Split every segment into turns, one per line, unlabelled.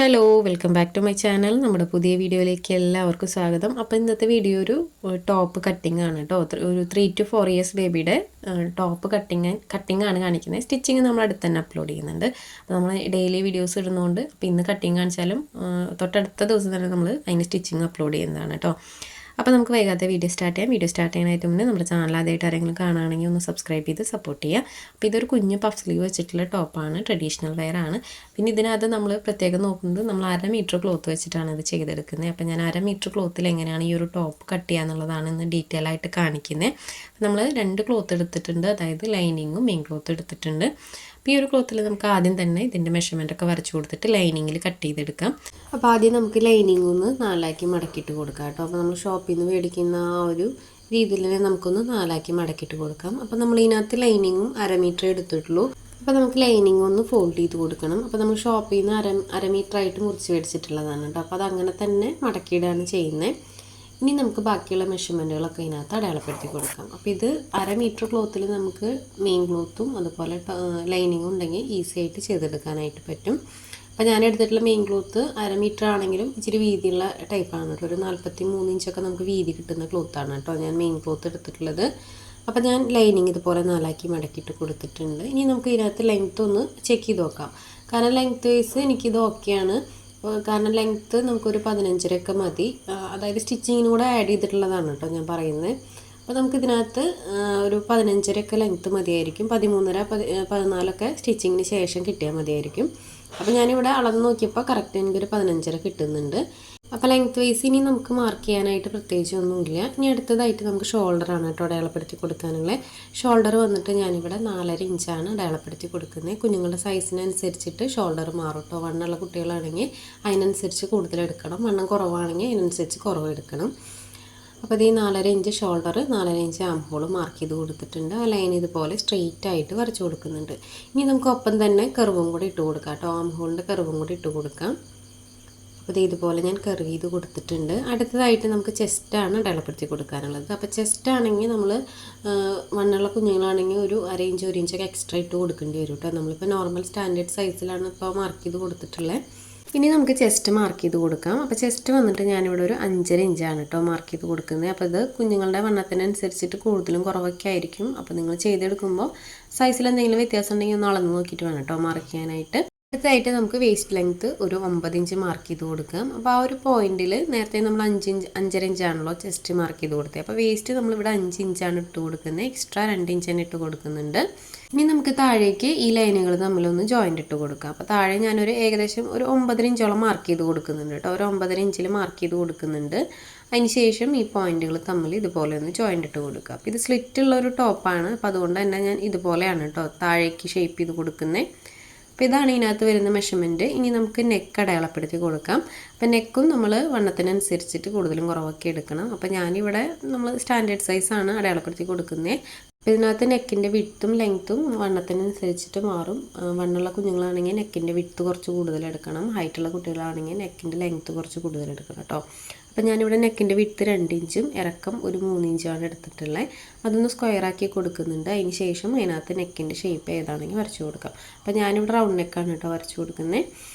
Hello welcome back to my channel. നമ്മുടെ പുതിയ വീഡിയോയിലേക്ക് എല്ലാവർക്കും സ്വാഗതം. അപ്പോൾ ഇന്നത്തെ വീഡിയോ ഒരു ടോപ്പ് കട്ടിംഗ് ആണ് കേട്ടോ. ഒരു 3 to 4 ഇയേഴ്സ് ബേബിയുടെ ടോപ്പ് കട്ടിംഗ് ആണ് കാണിക്കുന്നത്. സ്റ്റിച്ചിങ് നമ്മൾ അടുത്ത് തന്നെ അപ്ലോഡ് ചെയ്യുന്നുണ്ട്. അപ്പോൾ നമ്മൾ ഡെയിലി വീഡിയോസ് ഇടുന്നതുകൊണ്ട് അപ്പോൾ ഇന്ന് കട്ടിങ് കാണിച്ചാലും തൊട്ടടുത്ത ദിവസം തന്നെ നമ്മൾ അതിന് സ്റ്റിച്ചിങ് അപ്ലോഡ് ചെയ്യുന്നതാണ് കേട്ടോ. അപ്പോൾ നമുക്ക് വൈകാതെ വീഡിയോ സ്റ്റാർട്ട് ചെയ്യാം. വീഡിയോ സ്റ്റാർട്ട് ചെയ്യാനായിട്ട് മുന്നേ നമ്മുടെ ചാനൽ ആദ്യമായിട്ട് ആരെങ്കിലും കാണുകയാണെങ്കിൽ ഒന്ന് സബ്സ്ക്രൈബ് ചെയ്ത് സപ്പോർട്ട് ചെയ്യുക. അപ്പോൾ ഇതൊരു കുഞ്ഞ് പഫ് സ്ലീവ് വെച്ചിട്ടുള്ള ടോപ്പാണ്, ട്രഡീഷണൽ വെയർ ആണ്. പിന്നെ ഇതിനകത്ത് നമ്മൾ പ്രത്യേകം നോക്കുന്നത് നമ്മൾ 1/2 മീറ്റർ ക്ലോത്ത് വെച്ചിട്ടാണ് ഇത് ചെയ്തെടുക്കുന്നത്. അപ്പോൾ ഞാൻ 1/2 മീറ്റർ ക്ലോത്തിൽ എങ്ങനെയാണ് ഈ ഒരു ടോപ്പ് കട്ട് ചെയ്യുക എന്നുള്ളതാണ് ഇന്ന് ഡീറ്റെയിൽ ആയിട്ട് കാണിക്കുന്നത്. നമ്മൾ 2 ക്ലോത്ത് എടുത്തിട്ടുണ്ട്, അതായത് ലൈനിങ്ങും മെയിൻ ക്ലോത്ത് എടുത്തിട്ടുണ്ട്. അപ്പോൾ ഈ ഒരു ക്ലോത്തിൽ നമുക്ക് ആദ്യം തന്നെ ഇതിൻ്റെ മെഷർമെൻറ്റൊക്കെ വരച്ചു കൊടുത്തിട്ട് ലൈനിങ്ങിൽ കട്ട് ചെയ്തെടുക്കാം. അപ്പോൾ ആദ്യം നമുക്ക് ലൈനിങ് ഒന്ന് 4 മടക്കിയിട്ട് കൊടുക്കാം കേട്ടോ. അപ്പോൾ നമ്മൾ ഷോപ്പിൽ നിന്ന് മേടിക്കുന്ന ആ ഒരു രീതിയിൽ തന്നെ നമുക്കൊന്ന് 4 മടക്കിയിട്ട് കൊടുക്കാം. അപ്പോൾ നമ്മൾ ഇതിനകത്ത് ലൈനിങ്ങും 1/2 മീറ്റർ എടുത്തിട്ടുള്ളൂ. അപ്പോൾ നമുക്ക് ലൈനിങ് ഒന്ന് ഫോൾഡ് ചെയ്ത് കൊടുക്കണം. അപ്പോൾ നമ്മൾ ഷോപ്പിൽ നിന്ന് 1/2 മീറ്റർ ആയിട്ട് മുറിച്ച് മേടിച്ചിട്ടുള്ളതാണ് കേട്ടോ. അപ്പോൾ അതങ്ങനെ തന്നെ മടക്കിയിടാണ് ചെയ്യുന്നത്. ഇനി നമുക്ക് ബാക്കിയുള്ള മെഷർമെൻറ്റുകളൊക്കെ ഇതിനകത്ത് അടയാളപ്പെടുത്തി കൊടുക്കാം. അപ്പോൾ ഇത് 1/2 മീറ്റർ ക്ലോത്തിൽ നമുക്ക് മെയിൻ ക്ലോത്തും അതുപോലെ ലൈനിങ്ങും ഉണ്ടെങ്കിൽ ഈസി ആയിട്ട് ചെയ്തെടുക്കാനായിട്ട് പറ്റും. അപ്പോൾ ഞാൻ എടുത്തിട്ടുള്ള മെയിൻ ക്ലോത്ത് 1/2 മീറ്റർ ആണെങ്കിലും ഇച്ചിരി വീതിയുള്ള ടൈപ്പാണ് കേട്ടോ. ഒരു 43 ഇഞ്ചൊക്കെ നമുക്ക് വീതി കിട്ടുന്ന ക്ലോത്താണ് കേട്ടോ ഞാൻ മെയിൻ ക്ലോത്ത് എടുത്തിട്ടുള്ളത്. അപ്പോൾ ഞാൻ ലൈനിങ് ഇതുപോലെ 4 മടക്കിയിട്ട് കൊടുത്തിട്ടുണ്ട്. ഇനി നമുക്ക് ഇതിനകത്ത് ലെങ്ത്ത് ഒന്ന് ചെക്ക് ചെയ്ത് നോക്കാം. കാരണം ലെങ്ത്ത് വൈസ് എനിക്കിത് ഓക്കെയാണ്. കാരണം ലെങ്ത്ത് നമുക്കൊരു 15.5 മതി. അതായത് സ്റ്റിച്ചിങ്ങിന് കൂടെ ആഡ് ചെയ്തിട്ടുള്ളതാണ് കേട്ടോ ഞാൻ പറയുന്നത്. അപ്പോൾ നമുക്കിതിനകത്ത് ഒരു 15.5 ലെങ്ത്ത് മതിയായിരിക്കും. 13.5 14 സ്റ്റിച്ചിങ്ങിന് ശേഷം കിട്ടിയാൽ മതിയായിരിക്കും. അപ്പോൾ ഞാനിവിടെ അളന്ന് നോക്കിയപ്പോൾ കറക്റ്റ് എനിക്കൊരു 15.5 കിട്ടുന്നുണ്ട്. അപ്പോൾ ലെങ്ത്ത് വൈസ് ഇനി നമുക്ക് മാർക്ക് ചെയ്യാനായിട്ട് പ്രത്യേകിച്ച് ഒന്നുമില്ല. ഇനി അടുത്തതായിട്ട് നമുക്ക് ഷോൾഡറാണ് കേട്ടോ അടയാളപ്പെടുത്തി കൊടുക്കാനുള്ള. ഷോൾഡർ വന്നിട്ട് ഞാനിവിടെ 4.5 ഇഞ്ചാണ് അടയാളപ്പെടുത്തി കൊടുക്കുന്നത്. കുഞ്ഞുങ്ങളുടെ സൈസിനനുസരിച്ചിട്ട് ഷോൾഡർ മാറും കേട്ടോ. വണ്ണമുള്ള കുട്ടികളാണെങ്കിൽ അതിനനുസരിച്ച് കൂടുതലെടുക്കണം, വണ്ണം കുറവാണെങ്കിൽ അതിനനുസരിച്ച് കുറവെടുക്കണം. അപ്പോൾ ഇത് 4.5 inch shoulder, 4.5 inch arm hole mark ചെയ്ത് കൊടുത്തിട്ടുണ്ട്. ആ ലൈൻ ഇതുപോലെ സ്ട്രെയിറ്റ് ആയിട്ട് വരച്ച് കൊടുക്കുന്നുണ്ട്. ഇനി നമുക്ക് ഒപ്പം തന്നെ കർവും കൂടി ഇട്ട് കൊടുക്കാം കേട്ടോ. ആം ഹോളിൻ്റെ കർവും കൂടി ഇട്ട് കൊടുക്കാം. അപ്പോൾ ഇതുപോലെ ഞാൻ കർവ് ചെയ്ത് കൊടുത്തിട്ടുണ്ട്. അടുത്തതായിട്ട് നമുക്ക് ചെസ്റ്റാണ് അടയാളപ്പെടുത്തി കൊടുക്കാനുള്ളത്. അപ്പോൾ ചെസ്റ്റ് ആണെങ്കിൽ നമ്മൾ വണ്ണുള്ള കുഞ്ഞുങ്ങളാണെങ്കിൽ ഒരു 1/2 ഇഞ്ച് 1 ഇഞ്ചൊക്കെ എക്സ്ട്രാ ഇട്ട് കൊടുക്കേണ്ടി വരും കേട്ടോ. നമ്മളിപ്പോൾ നോർമൽ സ്റ്റാൻഡേർഡ് സൈസിലാണ് ഇപ്പോൾ മാർക്ക് ചെയ്ത് കൊടുത്തിട്ടുള്ളത്. ഇനി നമുക്ക് ചെസ്റ്റ് മാർക്ക് ചെയ്ത് കൊടുക്കാം. അപ്പോൾ ചെസ്റ്റ് വന്നിട്ട് ഞാനിവിടെ ഒരു 5.5 ഇഞ്ചാണ് കേട്ടോ മാർക്ക് ചെയ്ത് കൊടുക്കുന്നത്. അപ്പോൾ ഇത് കുഞ്ഞുങ്ങളുടെ വണ്ണത്തിനനുസരിച്ചിട്ട് കൂടുതലും കുറവൊക്കെ ആയിരിക്കും. അപ്പോൾ നിങ്ങൾ ചെയ്തെടുക്കുമ്പോൾ സൈസിൽ എന്തെങ്കിലും വ്യത്യാസം ഉണ്ടെങ്കിൽ ഒന്ന് അളന്ന് നോക്കിയിട്ട് വേണം കേട്ടോ മാർക്ക് ചെയ്യാനായിട്ട്. അടുത്തായിട്ട് നമുക്ക് വേസ്റ്റ് ലെങ്ത്ത് ഒരു 9 ഇഞ്ച് മാർക്ക് ചെയ്ത് കൊടുക്കാം. അപ്പോൾ ആ ഒരു പോയിന്റിൽ നേരത്തെ നമ്മൾ 5.5 ഇഞ്ചാണല്ലോ ചെസ്റ്റ് മാർക്ക് ചെയ്ത് കൊടുത്തത്. അപ്പോൾ വേസ്റ്റ് നമ്മളിവിടെ 5 ഇഞ്ചാണ് ഇട്ട് കൊടുക്കുന്നത്. എക്സ്ട്രാ 2 ഇഞ്ച് തന്നെ ഇട്ട് കൊടുക്കുന്നുണ്ട്. ഇനി നമുക്ക് താഴേക്ക് ഈ ലൈനുകൾ തമ്മിലൊന്ന് ജോയിൻ്റ് ഇട്ട് കൊടുക്കാം. അപ്പോൾ താഴെ ഞാനൊരു ഏകദേശം ഒരു 9.5 ഇഞ്ചോളം മാർക്ക് ചെയ്ത് കൊടുക്കുന്നുണ്ട് കേട്ടോ. ഒരു 9.5 ഇഞ്ചിൽ മാർക്ക് ചെയ്ത് കൊടുക്കുന്നുണ്ട്. അതിന് ശേഷം ഈ പോയിന്റുകൾ തമ്മിൽ ഇതുപോലെ ഒന്ന് ജോയിൻ്റ് ഇട്ട് കൊടുക്കുക. അപ്പോൾ ഇത് സ്ലിറ്റുള്ളൊരു ടോപ്പാണ്. അപ്പോൾ അതുകൊണ്ട് തന്നെ ഞാൻ ഇതുപോലെയാണ് കേട്ടോ താഴേക്ക് ഷേപ്പ് ചെയ്ത് കൊടുക്കുന്നത്. അപ്പോൾ ഇതാണ് ഇതിനകത്ത് വരുന്ന മെഷർമെൻറ്റ്. ഇനി നമുക്ക് നെക്ക് അടയാളപ്പെടുത്തി കൊടുക്കാം. അപ്പോൾ നെക്കും നമ്മൾ വണ്ണത്തിനനുസരിച്ചിട്ട് കൂടുതലും കുറവൊക്കെ എടുക്കണം. അപ്പോൾ ഞാനിവിടെ നമ്മൾ സ്റ്റാൻഡേർഡ് സൈസാണ് അടയാളപ്പെടുത്തി കൊടുക്കുന്നത്. അപ്പോൾ ഇതിനകത്ത് നെക്കിൻ്റെ വിഡ്ത്തും ലെങ്ത്തും വണ്ണത്തിനനുസരിച്ചിട്ട് മാറും. വണ്ണുള്ള കുഞ്ഞുങ്ങളാണെങ്കിൽ നെക്കിൻ്റെ വിഡ്ത്ത് കുറച്ച് കൂടുതൽ എടുക്കണം. ഹൈറ്റുള്ള കുട്ടികളാണെങ്കിൽ നെക്കിൻ്റെ ലെങ്ത്ത് കുറച്ച് കൂടുതൽ എടുക്കണം കേട്ടോ. അപ്പോൾ ഞാനിവിടെ നെക്കിൻ്റെ വിഡ്ത്ത് 2 ഇഞ്ചും ഇറക്കം ഒരു 3 ഇഞ്ചുമാണ് എടുത്തിട്ടുള്ളത്. അതൊന്ന് സ്ക്വയറാക്കി കൊടുക്കുന്നുണ്ട്. അതിന് ശേഷം അതിനകത്ത് നെക്കിൻ്റെ ഷേപ്പ് ഏതാണെങ്കിൽ വരച്ചു കൊടുക്കാം. അപ്പോൾ ഞാനിവിടെ റൗണ്ട് നെക്കാണ് കേട്ടോ വരച്ചു കൊടുക്കുന്നത്.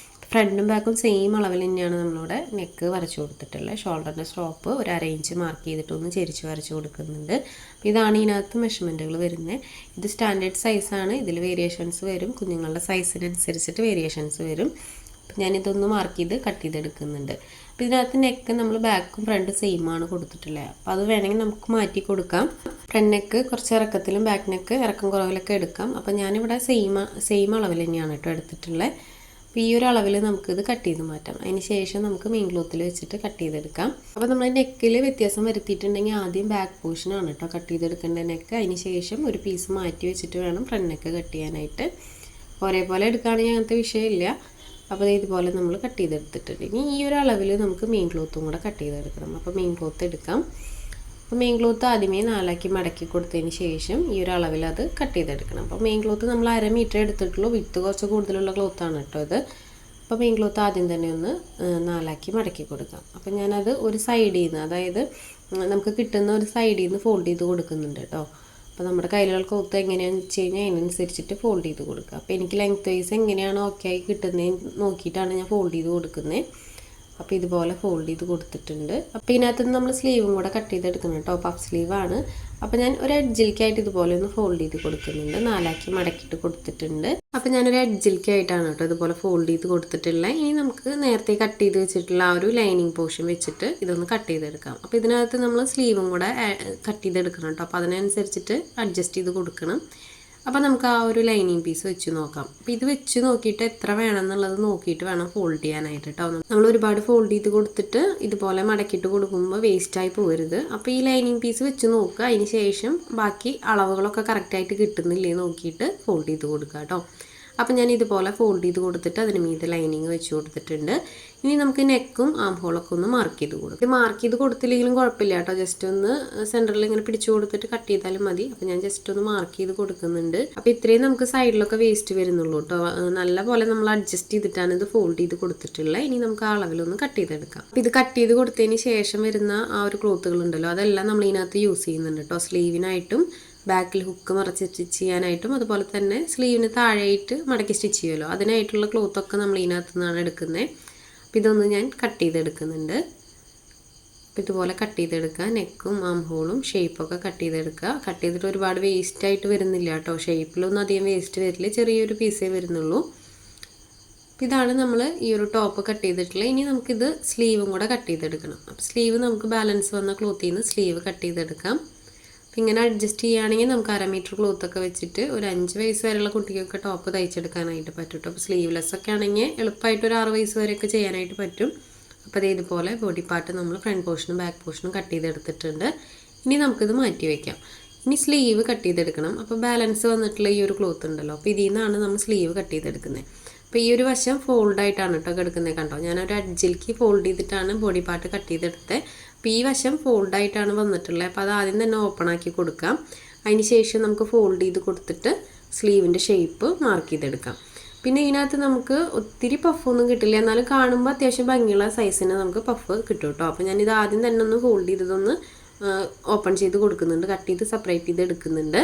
ഫ്രണ്ടും ബാക്കും സെയിം അളവിൽ തന്നെയാണ് നമ്മളിവിടെ നെക്ക് വരച്ചു കൊടുത്തിട്ടുള്ളത്. ഷോൾഡറിൻ്റെ സ്ട്രോപ്പ് ഒരു 1/2 ഇഞ്ച് മാർക്ക് ചെയ്തിട്ടൊന്ന് ചെരിച്ച് വരച്ചു കൊടുക്കുന്നുണ്ട്. അപ്പോൾ ഇതാണ് ഇതിനകത്ത് മെഷർമെൻറ്റുകൾ വരുന്നത്. ഇത് സ്റ്റാൻഡേർഡ് സൈസാണ്. ഇതിൽ വേരിയേഷൻസ് വരും, കുഞ്ഞുങ്ങളുടെ സൈസിനനുസരിച്ചിട്ട് വേരിയേഷൻസ് വരും. അപ്പോൾ ഞാനിതൊന്ന് മാർക്ക് ചെയ്ത് കട്ട് ചെയ്തെടുക്കുന്നുണ്ട്. അപ്പോൾ ഇതിനകത്ത് നെക്ക് നമ്മൾ ബാക്കും ഫ്രണ്ട് സെയിം ആണ് കൊടുത്തിട്ടുള്ളത്. അപ്പോൾ അത് വേണമെങ്കിൽ നമുക്ക് മാറ്റി കൊടുക്കാം. ഫ്രണ്ട് നെക്ക് കുറച്ച് ഇറക്കത്തിലും ബാക്ക് നെക്ക് ഇറക്കം കുറവിലൊക്കെ എടുക്കാം. അപ്പോൾ ഞാനിവിടെ സെയിം അളവിൽ തന്നെയാണ് കേട്ടോ എടുത്തിട്ടുള്ളത്. അപ്പോൾ ഈ ഒരു അളവിൽ നമുക്കിത് കട്ട് ചെയ്ത് മാറ്റാം. അതിന് ശേഷം നമുക്ക് മെയിൻ ക്ലോത്തിൽ വെച്ചിട്ട് കട്ട് ചെയ്തെടുക്കാം. അപ്പോൾ നമ്മൾ നെക്കിൽ വ്യത്യാസം വരുത്തിയിട്ടുണ്ടെങ്കിൽ ആദ്യം ബാക്ക് പോർഷനാണ് കേട്ടോ കട്ട് ചെയ്തെടുക്കേണ്ട നെക്ക്. അതിന് ശേഷം ഒരു പീസ് മാറ്റി വെച്ചിട്ട് വേണം ഫ്രണ്ട് നെക്ക് കട്ട് ചെയ്യാനായിട്ട്. ഒരേപോലെ എടുക്കുകയാണെങ്കിൽ അങ്ങനത്തെ വിഷയമില്ല. അപ്പോൾ ഇതുപോലെ നമ്മൾ കട്ട് ചെയ്തെടുത്തിട്ടുണ്ട്. ഇനി ഈ ഒരു അളവിൽ നമുക്ക് മെയിൻ ക്ലോത്തും കൂടെ കട്ട് ചെയ്തെടുക്കണം. അപ്പോൾ മെയിൻ ക്ലോത്ത് എടുക്കാം. അപ്പോൾ മെയിൻ ക്ലോത്ത് ആദ്യമേ 4 മടക്കി കൊടുത്തതിന് ശേഷം ഈ ഒരു അളവിൽ അത് കട്ട് ചെയ്തെടുക്കണം. അപ്പോൾ മെയിൻ ക്ലോത്ത് നമ്മൾ 1/2 മീറ്റർ എടുത്തിട്ടുള്ളൂ. വിഡ്ത്ത് കുറച്ച് കൂടുതലുള്ള ക്ലോത്താണ് കേട്ടോ ഇത്. അപ്പോൾ മെയിൻ ക്ലോത്ത് ആദ്യം തന്നെ ഒന്ന് 4 മടക്കി കൊടുക്കാം. അപ്പോൾ ഞാനത് ഒരു സൈഡിൽ നിന്ന്, അതായത് നമുക്ക് കിട്ടുന്ന ഒരു സൈഡിൽ നിന്ന് ഫോൾഡ് ചെയ്ത് കൊടുക്കുന്നുണ്ട് കേട്ടോ. അപ്പോൾ നമ്മുടെ കയ്യിലുള്ള ക്ലോത്ത് എങ്ങനെയാണെന്ന് വെച്ച് കഴിഞ്ഞാൽ അതിനനുസരിച്ചിട്ട് ഫോൾഡ് ചെയ്ത് കൊടുക്കുക. അപ്പോൾ എനിക്ക് ലെങ്ത് വൈസ് എങ്ങനെയാണ് ഓക്കെ ആയി കിട്ടുന്നതെന്ന് നോക്കിയിട്ടാണ് ഞാൻ ഫോൾഡ് ചെയ്ത് കൊടുക്കുന്നത്. അപ്പോൾ ഇതുപോലെ ഫോൾഡ് ചെയ്ത് കൊടുത്തിട്ടുണ്ട്. അപ്പോൾ ഇതിനകത്ത് നമ്മൾ സ്ലീവും കൂടെ കട്ട് ചെയ്തെടുക്കണം കേട്ടോ. പഫ് സ്ലീവാണ്. അപ്പോൾ ഞാൻ ഒരു എഡ്ജിലേക്കായിട്ട് ഇതുപോലെ ഒന്ന് ഫോൾഡ് ചെയ്ത് കൊടുക്കുന്നുണ്ട്. 4 മടക്കിയിട്ട് കൊടുത്തിട്ടുണ്ട്. അപ്പോൾ ഞാനൊരു എഡ്ജിലേക്കായിട്ടാണ് കേട്ടോ ഇതുപോലെ ഫോൾഡ് ചെയ്ത് കൊടുത്തിട്ടുള്ളത്. ഇനി നമുക്ക് നേരത്തെ കട്ട് ചെയ്ത് വെച്ചിട്ടുള്ള ആ ഒരു ലൈനിങ് പോർഷൻ വെച്ചിട്ട് ഇതൊന്ന് കട്ട് ചെയ്തെടുക്കാം. അപ്പോൾ ഇതിനകത്ത് നമ്മൾ സ്ലീവും കൂടെ കട്ട് ചെയ്തെടുക്കണം കേട്ടോ. അപ്പോൾ അതിനനുസരിച്ചിട്ട് അഡ്ജസ്റ്റ് ചെയ്ത് കൊടുക്കണം. അപ്പോൾ നമുക്ക് ആ ഒരു ലൈനിങ് പീസ് വെച്ച് നോക്കാം. അപ്പോൾ ഇത് വെച്ച് നോക്കിയിട്ട് എത്ര വേണം എന്നുള്ളത് നോക്കിയിട്ട് വേണം ഫോൾഡ് ചെയ്യാനായിട്ട് കേട്ടോ. നമ്മൾ ഒരുപാട് ഫോൾഡ് ചെയ്ത് കൊടുത്തിട്ട് ഇതുപോലെ മടക്കിയിട്ട് കൊടുക്കുമ്പോൾ വേസ്റ്റായി പോകരുത്. അപ്പോൾ ഈ ലൈനിങ് പീസ് വെച്ച് നോക്കുക. അതിന് ശേഷം ബാക്കി അളവുകളൊക്കെ കറക്റ്റായിട്ട് കിട്ടുന്നില്ലേ നോക്കിയിട്ട് ഫോൾഡ് ചെയ്ത് കൊടുക്കുക കേട്ടോ. അപ്പോൾ ഞാൻ ഇതുപോലെ ഫോൾഡ് ചെയ്ത് കൊടുത്തിട്ട് അതിന് മീതെ ലൈനിങ് വെച്ച് കൊടുത്തിട്ടുണ്ട്. ഇനി നമുക്ക് നെക്കും ആം ഹോളൊക്കെ ഒന്ന് മാർക്ക് ചെയ്ത് കൊടുക്കും. ഇത് മാർക്ക് ചെയ്ത് കൊടുത്തില്ലെങ്കിലും കുഴപ്പമില്ല കേട്ടോ. ജസ്റ്റ് ഒന്ന് സെൻറ്ററിൽ ഇങ്ങനെ പിടിച്ചു കൊടുത്തിട്ട് കട്ട് ചെയ്താലും മതി. അപ്പോൾ ഞാൻ ജസ്റ്റ് ഒന്ന് മാർക്ക് ചെയ്ത് കൊടുക്കുന്നുണ്ട്. അപ്പോൾ ഇത്രയും നമുക്ക് സൈഡിലൊക്കെ വേസ്റ്റ് വരുന്നുള്ളൂ കേട്ടോ. നല്ല പോലെ നമ്മൾ അഡ്ജസ്റ്റ് ചെയ്തിട്ടാണ് ഇത് ഫോൾഡ് ചെയ്ത് കൊടുത്തിട്ടുള്ളത്. ഇനി നമുക്ക് ആ അളവിലൊന്ന് കട്ട് ചെയ്തെടുക്കാം. അപ്പോൾ ഇത് കട്ട് ചെയ്ത് കൊടുത്തതിന് ശേഷം വരുന്ന ആ ഒരു ക്ലോത്തുകളുണ്ടല്ലോ, അതെല്ലാം നമ്മൾ ഇതിനകത്ത് യൂസ് ചെയ്യുന്നുണ്ട് കേട്ടോ. സ്ലീവിനായിട്ടും ബാക്കിൽ ഹുക്ക് മറച്ച് സ്റ്റിച്ച് ചെയ്യാനായിട്ടും അതുപോലെ തന്നെ സ്ലീവിന് താഴെയായിട്ട് മടക്കി സ്റ്റിച്ച് ചെയ്യുമല്ലോ, അതിനായിട്ടുള്ള ക്ലോത്തൊക്കെ നമ്മൾ ഇതിനകത്ത് നിന്നാണ് എടുക്കുന്നത്. അപ്പോൾ ഇതൊന്ന് ഞാൻ കട്ട് ചെയ്തെടുക്കുന്നുണ്ട്. അപ്പോൾ ഇതുപോലെ കട്ട് ചെയ്തെടുക്കുക. നെക്കും ആം ഹോളും ഷേപ്പൊക്കെ കട്ട് ചെയ്തെടുക്കുക. കട്ട് ചെയ്തിട്ട് ഒരുപാട് വേസ്റ്റായിട്ട് വരുന്നില്ല കേട്ടോ. ഷേപ്പിലൊന്നും അധികം വേസ്റ്റ് വരില്ല, ചെറിയൊരു പീസേ വരുന്നുള്ളൂ. അപ്പോൾ ഇതാണ് നമ്മൾ ഈ ഒരു ടോപ്പ് കട്ട് ചെയ്തിട്ടുള്ളത്. ഇനി നമുക്കിത് സ്ലീവും കൂടെ കട്ട് ചെയ്തെടുക്കണം. അപ്പോൾ സ്ലീവ് നമുക്ക് ബാലൻസ് വന്ന ക്ലോത്തിൽ നിന്ന് സ്ലീവ് കട്ട് ചെയ്തെടുക്കാം. ഇങ്ങനെ അഡ്ജസ്റ്റ് ചെയ്യുകയാണെങ്കിൽ നമുക്ക് 1/2 മീറ്റർ ക്ലോത്തൊക്കെ വെച്ചിട്ട് ഒരു 5 വയസ്സ് വരെയുള്ള കുട്ടികൾക്ക് ടോപ്പ് തയ്ച്ചെടുക്കാനായിട്ട് പറ്റും കേട്ടോ. അപ്പോൾ സ്ലീവ്ലെസ് ഒക്കെ ആണെങ്കിൽ എളുപ്പമായിട്ട് ഒരു 6 വയസ്സ് വരെയൊക്കെ ചെയ്യാനായിട്ട് പറ്റും. അപ്പോൾ അതേ ഇതുപോലെ ബോഡി പാർട്ട് നമ്മൾ ഫ്രണ്ട് പോർഷനും ബാക്ക് പോർഷനും കട്ട് ചെയ്തെടുത്തിട്ടുണ്ട്. ഇനി നമുക്കിത് മാറ്റി വയ്ക്കാം. ഇനി സ്ലീവ് കട്ട് ചെയ്തെടുക്കണം. അപ്പോൾ ബാലൻസ് വന്നിട്ടുള്ള ഈ ഒരു ക്ലോത്ത് ഉണ്ടല്ലോ, അപ്പോൾ ഇതിൽ നിന്നാണ് നമ്മൾ സ്ലീവ് കട്ട് ചെയ്തെടുക്കുന്നത്. അപ്പോൾ ഈ ഒരു വശം ഫോൾഡായിട്ടാണ് കേട്ടോ കിടക്കുന്നത്. കണ്ടോ, ഞാനൊരു അഡ്ജിലേക്ക് ഫോൾഡ് ചെയ്തിട്ടാണ് ബോഡി പാർട്ട് കട്ട് ചെയ്തെടുത്തത്. അപ്പോൾ ഈ വശം ഫോൾഡായിട്ടാണ് വന്നിട്ടുള്ളത്. അപ്പോൾ അത് ആദ്യം തന്നെ ഓപ്പൺ ആക്കി കൊടുക്കാം. അതിന് ശേഷം നമുക്ക് ഫോൾഡ് ചെയ്ത് കൊടുത്തിട്ട് സ്ലീവിൻ്റെ ഷേപ്പ് മാർക്ക് ചെയ്തെടുക്കാം. പിന്നെ ഇതിനകത്ത് നമുക്ക് ഒത്തിരി പഫൊന്നും കിട്ടില്ല, എന്നാലും കാണുമ്പോൾ അത്യാവശ്യം ഭംഗിയുള്ള സൈസിന് നമുക്ക് പഫ് കിട്ടും കേട്ടോ. അപ്പോൾ ഞാനിത് ആദ്യം തന്നെ ഒന്ന് ഫോൾഡ് ചെയ്തതൊന്ന് ഓപ്പൺ ചെയ്ത് കൊടുക്കുന്നുണ്ട്, കട്ട് ചെയ്ത് സെപ്പറേറ്റ് ചെയ്ത് എടുക്കുന്നുണ്ട്.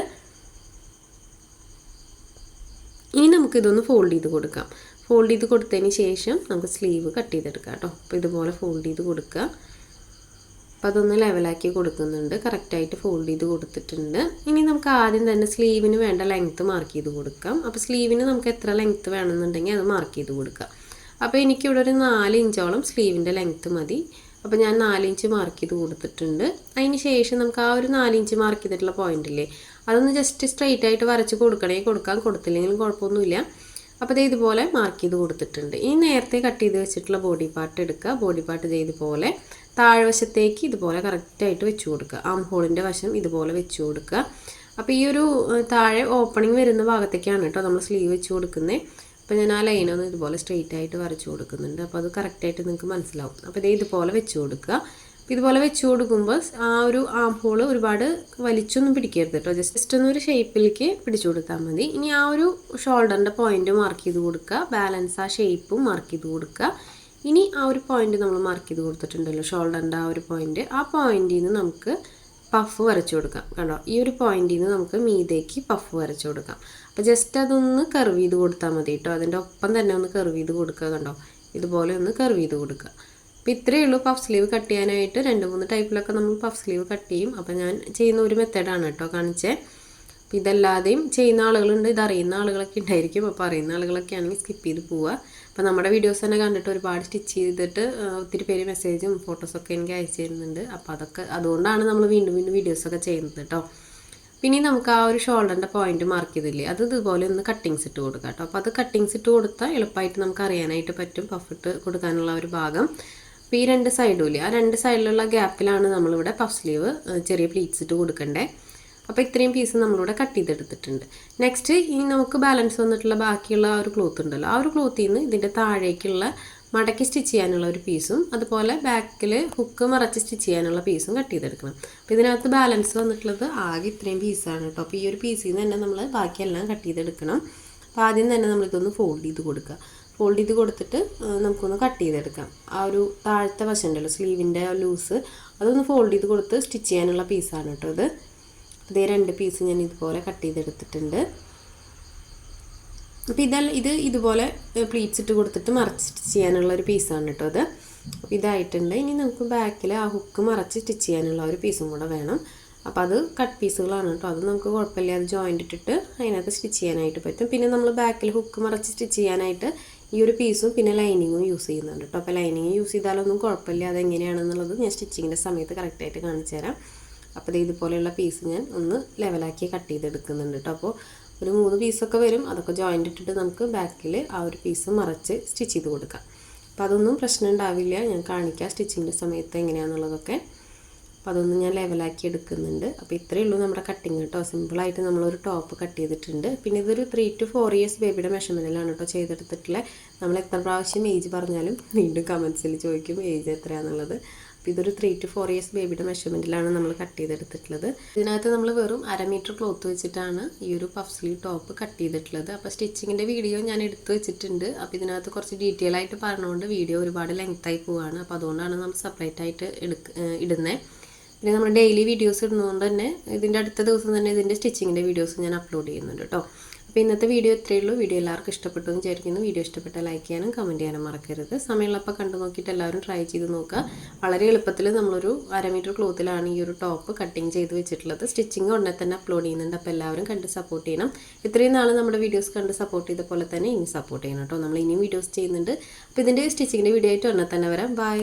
ഇനി നമുക്കിതൊന്ന് ഫോൾഡ് ചെയ്ത് കൊടുക്കാം. ഫോൾഡ് ചെയ്ത് കൊടുത്തതിന് ശേഷം നമുക്ക് സ്ലീവ് കട്ട് ചെയ്തെടുക്കാം കേട്ടോ. അപ്പോൾ ഇതുപോലെ ഫോൾഡ് ചെയ്ത് കൊടുക്കുക. അപ്പോൾ അതൊന്ന് ലെവലാക്കി കൊടുക്കുന്നുണ്ട്. കറക്റ്റായിട്ട് ഫോൾഡ് ചെയ്ത് കൊടുത്തിട്ടുണ്ട്. ഇനി നമുക്ക് ആദ്യം തന്നെ സ്ലീവിന് വേണ്ട ലെങ്ത്ത് മാർക്ക് ചെയ്ത് കൊടുക്കാം. അപ്പോൾ സ്ലീവിന് നമുക്ക് എത്ര ലെങ്ത്ത് വേണമെന്നുണ്ടെങ്കിൽ അത് മാർക്ക് ചെയ്ത് കൊടുക്കാം. അപ്പോൾ എനിക്കിവിടെ ഒരു 4 ഇഞ്ചോളം സ്ലീവിൻ്റെ ലെങ്ത്ത് മതി. അപ്പോൾ ഞാൻ 4 ഇഞ്ച് മാർക്ക് ചെയ്ത് കൊടുത്തിട്ടുണ്ട്. അതിന് ശേഷം നമുക്ക് ആ ഒരു 4 ഇഞ്ച് മാർക്ക് ചെയ്തിട്ടുള്ള പോയിന്റില്ലേ, അതൊന്ന് ജസ്റ്റ് സ്ട്രെയിറ്റ് ആയിട്ട് വരച്ച് കൊടുക്കണമെങ്കിൽ കൊടുക്കാം, കൊടുത്തില്ലെങ്കിലും കുഴപ്പമൊന്നുമില്ല. അപ്പോൾ ഇത് ഇതുപോലെ മാർക്ക് ചെയ്ത് കൊടുത്തിട്ടുണ്ട്. ഇനി നേരത്തെ കട്ട് ചെയ്ത് വെച്ചിട്ടുള്ള ബോഡി പാർട്ട് എടുക്കുക. ബോഡി പാർട്ട് ഇതുപോലെ താഴ്വശത്തേക്ക് ഇതുപോലെ കറക്റ്റായിട്ട് വെച്ച് കൊടുക്കുക. ആം ഹോളിൻ്റെ വശം ഇതുപോലെ വെച്ച് കൊടുക്കുക. അപ്പോൾ ഈ ഒരു താഴെ ഓപ്പണിങ് വരുന്ന ഭാഗത്തേക്കാണ് കേട്ടോ നമ്മൾ സ്ലീവ് വെച്ച് കൊടുക്കുന്നത്. അപ്പോൾ ഞാൻ ആ ലൈനൊന്ന് ഇതുപോലെ സ്ട്രെയിറ്റ് ആയിട്ട് വരച്ച് കൊടുക്കുന്നുണ്ട്. അപ്പോൾ അത് കറക്റ്റായിട്ട് നിങ്ങൾക്ക് മനസ്സിലാവും. അപ്പോൾ ഇതുപോലെ വെച്ച് കൊടുക്കുക. അപ്പോൾ ഇതുപോലെ വെച്ച് കൊടുക്കുമ്പോൾ ആ ഒരു ആം ഹോൾ ഒരുപാട് വലിച്ചൊന്നും പിടിക്കരുത് കേട്ടോ. ജസ്റ്റ് ഒന്നൊരു ഷേപ്പിലേക്ക് പിടിച്ചു കൊടുത്താൽ മതി. ഇനി ആ ഒരു ഷോൾഡറിൻ്റെ പോയിന്റ് മാർക്ക് ചെയ്ത് കൊടുക്കുക. ബാലൻസ് ആ ഷേപ്പും മാർക്ക് ചെയ്ത് കൊടുക്കുക. ഇനി ആ ഒരു പോയിന്റ് നമ്മൾ മാർക്ക് ചെയ്ത് കൊടുത്തിട്ടുണ്ടല്ലോ, ഷോൾഡറിൻ്റെ ആ ഒരു പോയിന്റ്, ആ പോയിന്റിൽ നിന്ന് നമുക്ക് പഫ് വരച്ചു കൊടുക്കാം. കണ്ടോ, ഈ ഒരു പോയിന്റിൽ നിന്ന് നമുക്ക് മീതേക്ക് പഫ് വരച്ചു കൊടുക്കാം. അപ്പോൾ ജസ്റ്റ് അതൊന്ന് കർവ് ചെയ്ത് കൊടുത്താൽ മതി കേട്ടോ. അതിൻ്റെ ഒപ്പം തന്നെ ഒന്ന് കർവ് ചെയ്ത് കൊടുക്കുക. കണ്ടോ, ഇതുപോലെ ഒന്ന് കർവ് ചെയ്ത് കൊടുക്കുക. അപ്പോൾ ഇത്രയേ ഉള്ളൂ പഫ് സ്ലീവ് കട്ട് ചെയ്യാനായിട്ട്. 2-3 ടൈപ്പിലൊക്കെ നമ്മൾ പഫ് സ്ലീവ് കട്ട് ചെയ്യും. അപ്പോൾ ഞാൻ ചെയ്യുന്ന ഒരു മെത്തേഡാണ് കേട്ടോ കാണിച്ചത്. അപ്പോൾ ഇതല്ലാതെയും ചെയ്യുന്ന ആളുകളുണ്ട്, ഇതറിയുന്ന ആളുകളൊക്കെ ഉണ്ടായിരിക്കും. അപ്പോൾ അറിയുന്ന ആളുകളൊക്കെ ആണെങ്കിൽ സ്കിപ്പ് ചെയ്ത് പോവുക. അപ്പോൾ നമ്മുടെ വീഡിയോസ് തന്നെ കണ്ടിട്ട് ഒരുപാട് സ്റ്റിച്ച് ചെയ്തിട്ട് ഒത്തിരി പേര് മെസ്സേജും ഫോട്ടോസൊക്കെ എനിക്ക് അയച്ചു തരുന്നുണ്ട്. അപ്പോൾ അതുകൊണ്ടാണ് നമ്മൾ വീണ്ടും വീഡിയോസൊക്കെ ചെയ്യുന്നത് കേട്ടോ. പിന്നെ നമുക്ക് ആ ഒരു ഷോൾഡറിൻ്റെ പോയിന്റ് മാർക്ക് ചെയ്തില്ലേ, അത് ഇതുപോലെ ഒന്ന് കട്ടിങ്സ് ഇട്ട് കൊടുക്കാം കേട്ടോ. അപ്പോൾ അത് കട്ടിങ്സ് ഇട്ട് കൊടുത്താൽ എളുപ്പമായിട്ട് നമുക്ക് അറിയാനായിട്ട് പറ്റും പഫ് ഇട്ട് കൊടുക്കാനുള്ള ഒരു ഭാഗം. അപ്പോൾ ഈ 2 സൈഡും ഇല്ലേ, ആ 2 സൈഡിലുള്ള ഗ്യാപ്പിലാണ് നമ്മളിവിടെ പഫ് സ്ലീവ് ചെറിയ പ്ലീറ്റ്സ് ഇട്ട് കൊടുക്കണ്ടേ. അപ്പോൾ ഇത്രയും പീസ് നമ്മളിവിടെ കട്ട് ചെയ്തെടുത്തിട്ടുണ്ട്. നെക്സ്റ്റ് ഇനി നമുക്ക് ബാലൻസ് വന്നിട്ടുള്ള ബാക്കിയുള്ള ആ ഒരു ക്ലോത്ത് ഉണ്ടല്ലോ, ആ ഒരു ക്ലോത്തിൽ നിന്ന് ഇതിൻ്റെ താഴേക്കുള്ള മടക്കി സ്റ്റിച്ച് ചെയ്യാനുള്ള ഒരു പീസും അതുപോലെ ബാക്കിൽ ഹുക്ക് മറച്ച് സ്റ്റിച്ച് ചെയ്യാനുള്ള പീസും കട്ട് ചെയ്തെടുക്കണം. അപ്പോൾ ഇതിനകത്ത് ബാലൻസ് വന്നിട്ടുള്ളത് ആകെ ഇത്രയും പീസാണ് കേട്ടോ. അപ്പോൾ ഈ ഒരു പീസിൽ നിന്ന് തന്നെ നമ്മൾ ബാക്കിയെല്ലാം കട്ട് ചെയ്തെടുക്കണം. അപ്പോൾ ആദ്യം തന്നെ നമ്മളിതൊന്ന് ഫോൾഡ് ചെയ്ത് കൊടുക്കുക. ഫോൾഡ് ചെയ്ത് കൊടുത്തിട്ട് നമുക്കൊന്ന് കട്ട് ചെയ്തെടുക്കാം. ആ ഒരു താഴത്തെ വശം ഉണ്ടല്ലോ സ്ലീവിൻ്റെ ലൂസ്, അതൊന്ന് ഫോൾഡ് ചെയ്ത് കൊടുത്ത് സ്റ്റിച്ച് ചെയ്യാനുള്ള പീസാണ് കേട്ടോ ഇത്. ഇതേ 2 പീസ് ഞാൻ ഇതുപോലെ കട്ട് ചെയ്തെടുത്തിട്ടുണ്ട്. അപ്പോൾ ഇതുപോലെ പ്ലീറ്റ്സ് ഇട്ട് കൊടുത്തിട്ട് മറച്ച് സ്റ്റിച്ച് ചെയ്യാനുള്ള ഒരു പീസാണ് കേട്ടോ അത്. അപ്പോൾ ഇതായിട്ടുണ്ട്. ഇനി നമുക്ക് ബാക്കിൽ ആ ഹുക്ക് മറച്ച് സ്റ്റിച്ച് ചെയ്യാനുള്ള ഒരു പീസും കൂടെ വേണം. അപ്പോൾ അത് കട്ട് പീസുകളാണ് കേട്ടോ. അത് നമുക്ക് കുഴപ്പമില്ല, അത് ജോയിൻ്റ് ഇട്ടിട്ട് അതിനകത്ത് സ്റ്റിച്ച് ചെയ്യാനായിട്ട് പറ്റും. പിന്നെ നമ്മൾ ബാക്കിൽ ഹുക്ക് മറച്ച് സ്റ്റിച്ച് ചെയ്യാനായിട്ട് ഈ ഒരു പീസും പിന്നെ ലൈനിങ്ങും യൂസ് ചെയ്യുന്നുണ്ട് കേട്ടോ. അപ്പോൾ ലൈനിങ് യൂസ് ചെയ്താലൊന്നും കുഴപ്പമില്ല. അതെങ്ങനെയാണെന്നുള്ളത് ഞാൻ സ്റ്റിച്ചിങ്ങിൻ്റെ സമയത്ത് കറക്റ്റായിട്ട് കാണിച്ചു തരാം. അപ്പോൾ ഇതുപോലെയുള്ള പീസ് ഞാൻ ഒന്ന് ലെവലാക്കി കട്ട് ചെയ്തെടുക്കുന്നുണ്ട് കേട്ടോ. അപ്പോൾ ഒരു 3 പീസൊക്കെ വരും. അതൊക്കെ ജോയിൻ്റ് ഇട്ടിട്ട് നമുക്ക് ബാക്കിൽ ആ ഒരു പീസ് മറച്ച് സ്റ്റിച്ച് ചെയ്ത് കൊടുക്കാം. അപ്പോൾ അതൊന്നും പ്രശ്നം ഉണ്ടാവില്ല. ഞാൻ കാണിക്കാം സ്റ്റിച്ചിങ്ങിൻ്റെ സമയത്ത് എങ്ങനെയാണെന്നുള്ളതൊക്കെ. അപ്പോൾ അതൊന്നും ഞാൻ ലെവലാക്കി എടുക്കുന്നുണ്ട്. അപ്പോൾ ഇത്രയേ ഉള്ളൂ നമ്മുടെ കട്ടിങ് കേട്ടോ. സിമ്പിളായിട്ട് നമ്മളൊരു ടോപ്പ് കട്ട് ചെയ്തിട്ടുണ്ട്. പിന്നെ ഇതൊരു 3 to 4 years ബേബിയുടെ മെഷർമെൻറ്റിലാണ് കേട്ടോ ചെയ്തെടുത്തിട്ടുള്ളത്. നമ്മൾ എത്ര പ്രാവശ്യം ഏജ് പറഞ്ഞാലും വീണ്ടും കമൻസിൽ ചോദിക്കും ഏജ് എത്രയാണെന്നുള്ളത്. അപ്പോൾ ഇതൊരു 3 to 4 years ബേബിയുടെ മെഷർമെൻറ്റിലാണ് നമ്മൾ കട്ട് ചെയ്തെടുത്തിട്ടുള്ളത്. ഇതിനകത്ത് നമ്മൾ വെറും 1/2 മീറ്റർ ക്ലോത്ത് വെച്ചിട്ടാണ് ഈ ഒരു പഫ് സ്ലീവ് ടോപ്പ് കട്ട് ചെയ്തിട്ടുള്ളത്. അപ്പോൾ സ്റ്റിച്ചിങ്ങിൻ്റെ വീഡിയോ ഞാൻ എടുത്ത് വെച്ചിട്ടുണ്ട്. അപ്പോൾ ഇതിനകത്ത് കുറച്ച് ഡീറ്റെയിൽ ആയിട്ട് പറഞ്ഞുകൊണ്ട് വീഡിയോ ഒരുപാട് ലെങ്തായി പോവുകയാണ്. അപ്പോൾ അതുകൊണ്ടാണ് നമ്മൾ സെപ്പറേറ്റ് ആയിട്ട് ഇടുന്നത്. പിന്നെ നമ്മൾ ഡെയിലി വീഡിയോസ് ഇടുന്നതുകൊണ്ട് തന്നെ ഇതിൻ്റെ അടുത്ത ദിവസം തന്നെ ഇതിൻ്റെ സ്റ്റിച്ചിങ്ങിൻ്റെ വീഡിയോസ് ഞാൻ അപ്ലോഡ് ചെയ്യുന്നുണ്ട് കേട്ടോ. അപ്പോൾ ഇന്നത്തെ വീഡിയോ ഇത്രയേ ഉള്ളൂ. വീഡിയോ എല്ലാവർക്കും ഇഷ്ടപ്പെട്ടു എന്ന് വിചാരിക്കുന്നു. വീഡിയോ ഇഷ്ടപ്പെട്ടാൽ ലൈക്ക് ചെയ്യാനും കമൻറ്റ് ചെയ്യാനും മറക്കരുത്. സമയമുള്ളപ്പോൾ കണ്ടു നോക്കിയിട്ട് എല്ലാവരും ട്രൈ ചെയ്ത് നോക്കുക. വളരെ എളുപ്പത്തിൽ നമ്മളൊരു 1/2 മീറ്റർ ക്ലോത്തിലാണ് ഈ ഒരു ടോപ്പ് കട്ടിങ് ചെയ്ത് വെച്ചിട്ടുള്ളത്. സ്റ്റിച്ചിങ് ഉടനെ തന്നെ അപ്ലോഡ് ചെയ്യുന്നുണ്ട്. അപ്പോൾ എല്ലാവരും കണ്ട് സപ്പോർട്ട് ചെയ്യണം. ഇത്രയും നാൾ നമ്മുടെ വീഡിയോസ് കണ്ട് സപ്പോർട്ട് ചെയ്ത പോലെ തന്നെ ഇനി സപ്പോർട്ട് ചെയ്യണം കേട്ടോ. നമ്മൾ ഇനിയും വീഡിയോസ് ചെയ്യുന്നുണ്ട്. അപ്പോൾ ഇതിൻ്റെ സ്റ്റിച്ചിങ്ങിൻ്റെ വീഡിയോ ആയിട്ട് ഉടനെ തന്നെ വരാം. ബൈ.